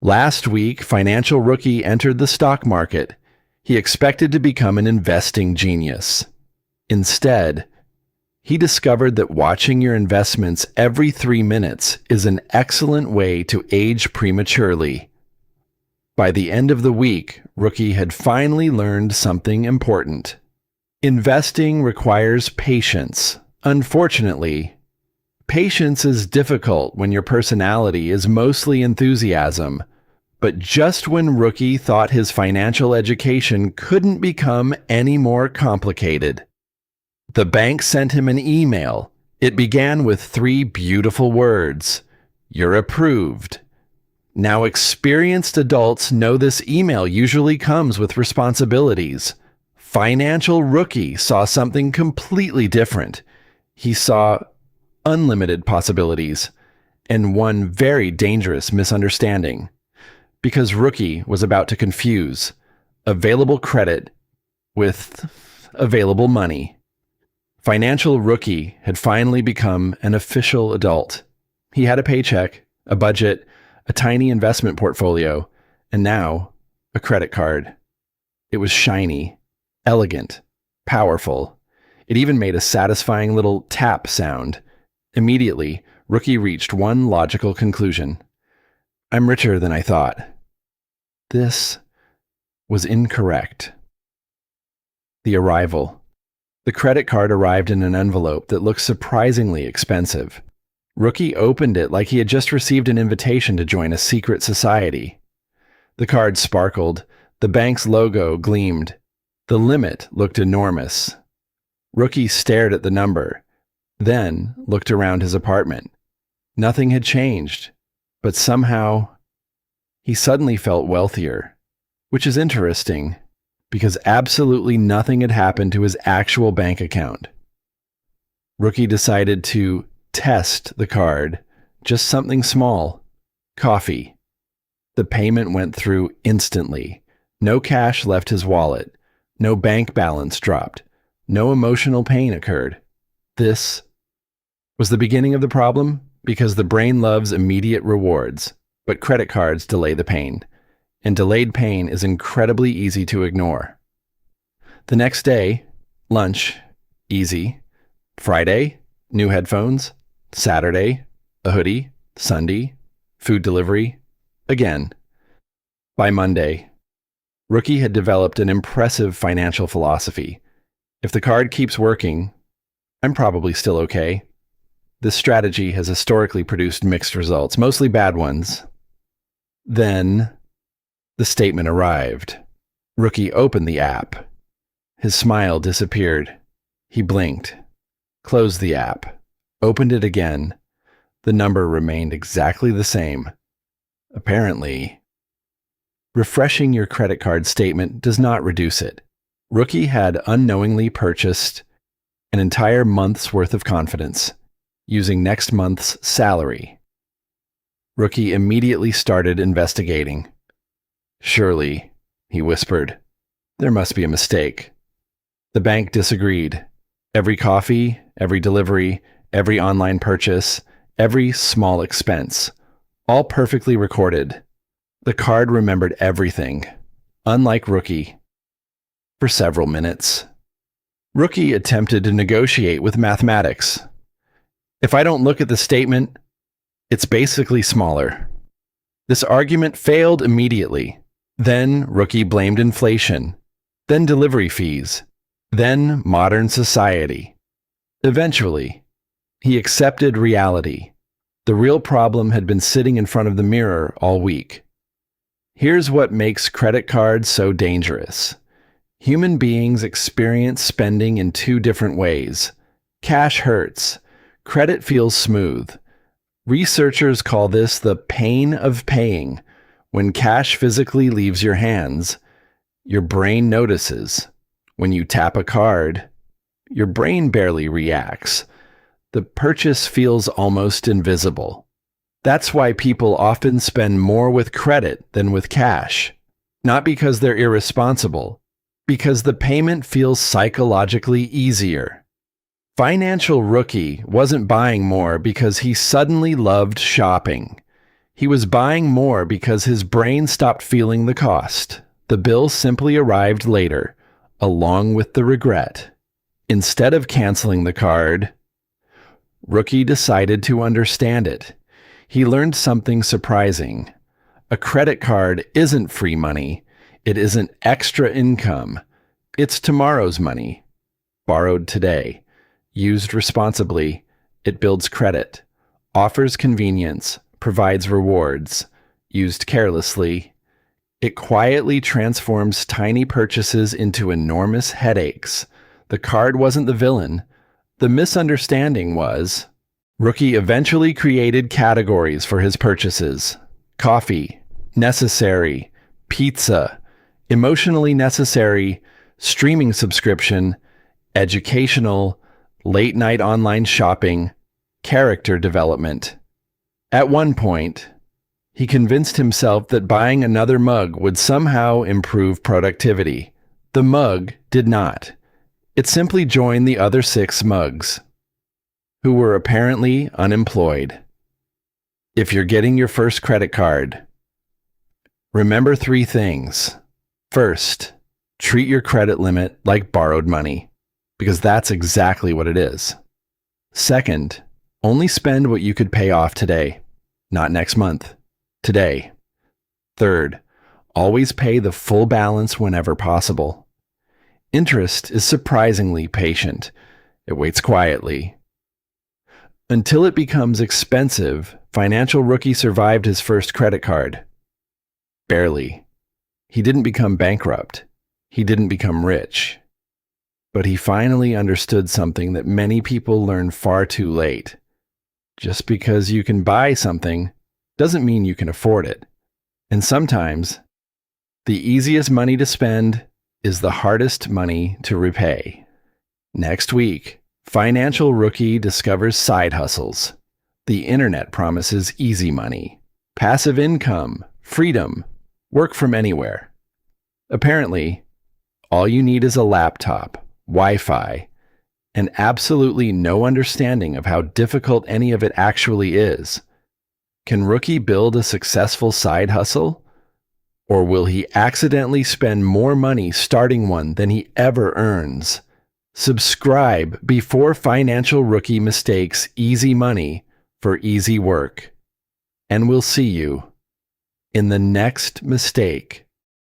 Last week, financial rookie entered the stock market. He expected to become an investing genius. Instead, he discovered that watching your investments every 3 minutes is an excellent way to age prematurely. By the end of the week, Rookie had finally learned something important. Investing requires patience. Unfortunately, patience is difficult when your personality is mostly enthusiasm. But just when Rookie thought his financial education couldn't become any more complicated, the bank sent him an email. It began with 3 beautiful words: "You're approved." Now, experienced adults know this email usually comes with responsibilities. Financial Rookie saw something completely different. He saw unlimited possibilities and one very dangerous misunderstanding. Because Rookie was about to confuse available credit with available money. Financial Rookie had finally become an official adult. He had a paycheck, a budget, a tiny investment portfolio, and now a credit card. It was shiny, elegant, powerful. It even made a satisfying little tap sound. Immediately, Rookie reached one logical conclusion. I'm richer than I thought. This was incorrect. The arrival. The credit card arrived in an envelope that looked surprisingly expensive. Rookie opened it like he had just received an invitation to join a secret society. The card sparkled. The bank's logo gleamed. The limit looked enormous. Rookie stared at the number, then looked around his apartment. Nothing had changed. But somehow, he suddenly felt wealthier, which is interesting because absolutely nothing had happened to his actual bank account. Rookie decided to test the card, just something small, coffee. The payment went through instantly. No cash left his wallet. No bank balance dropped. No emotional pain occurred. This was the beginning of the problem. Because the brain loves immediate rewards, but credit cards delay the pain, and delayed pain is incredibly easy to ignore. The next day, lunch, easy. Friday, new headphones. Saturday, a hoodie. Sunday, food delivery. Again. By Monday, Rookie had developed an impressive financial philosophy. If the card keeps working, I'm probably still okay. This strategy has historically produced mixed results, mostly bad ones. Then, the statement arrived. Rookie opened the app. His smile disappeared. He blinked, closed the app, opened it again. The number remained exactly the same. Apparently, refreshing your credit card statement does not reduce it. Rookie had unknowingly purchased an entire month's worth of confidence using next month's salary. Rookie immediately started investigating. Surely, he whispered, there must be a mistake. The bank disagreed. Every coffee, every delivery, every online purchase, every small expense, all perfectly recorded. The card remembered everything, unlike Rookie. For several minutes, Rookie attempted to negotiate with mathematics. If I don't look at the statement, it's basically smaller. This argument failed immediately. Then Rookie blamed inflation, then delivery fees, then modern society. Eventually, he accepted reality. The real problem had been sitting in front of the mirror all week. Here's what makes credit cards so dangerous. Human beings experience spending in 2 different ways. Cash hurts. Credit feels smooth. Researchers call this the pain of paying. When cash physically leaves your hands, your brain notices. When you tap a card, your brain barely reacts. The purchase feels almost invisible. That's why people often spend more with credit than with cash. Not because they're irresponsible, because the payment feels psychologically easier. Financial Rookie wasn't buying more because he suddenly loved shopping. He was buying more because his brain stopped feeling the cost. The bill simply arrived later, along with the regret. Instead of canceling the card, Rookie decided to understand it. He learned something surprising. A credit card isn't free money. It isn't extra income. It's tomorrow's money. Borrowed today. Used responsibly. It builds credit. Offers convenience. Provides rewards. Used carelessly. It quietly transforms tiny purchases into enormous headaches. The card wasn't the villain. The misunderstanding was, Rookie eventually created categories for his purchases. Coffee, necessary, pizza, emotionally necessary, streaming subscription, educational, late-night online shopping, character development. At one point, he convinced himself that buying another mug would somehow improve productivity. The mug did not. It simply joined the other 6 mugs, who were apparently unemployed. If you're getting your first credit card, remember 3 things. First, treat your credit limit like borrowed money, because that's exactly what it is. Second, only spend what you could pay off today, not next month. Today. Third, always pay the full balance whenever possible. Interest is surprisingly patient. It waits quietly. Until it becomes expensive, Financial Rookie survived his first credit card. Barely. He didn't become bankrupt. He didn't become rich. But he finally understood something that many people learn far too late. Just because you can buy something doesn't mean you can afford it. And sometimes, the easiest money to spend is the hardest money to repay. Next week, Financial Rookie discovers side hustles. The internet promises easy money, passive income, freedom, work from anywhere. Apparently, all you need is a laptop, Wi-Fi, and absolutely no understanding of how difficult any of it actually is. Can Rookie build a successful side hustle? Or will he accidentally spend more money starting one than he ever earns? Subscribe before Financial Rookie mistakes easy money for easy work. And we'll see you in the next mistake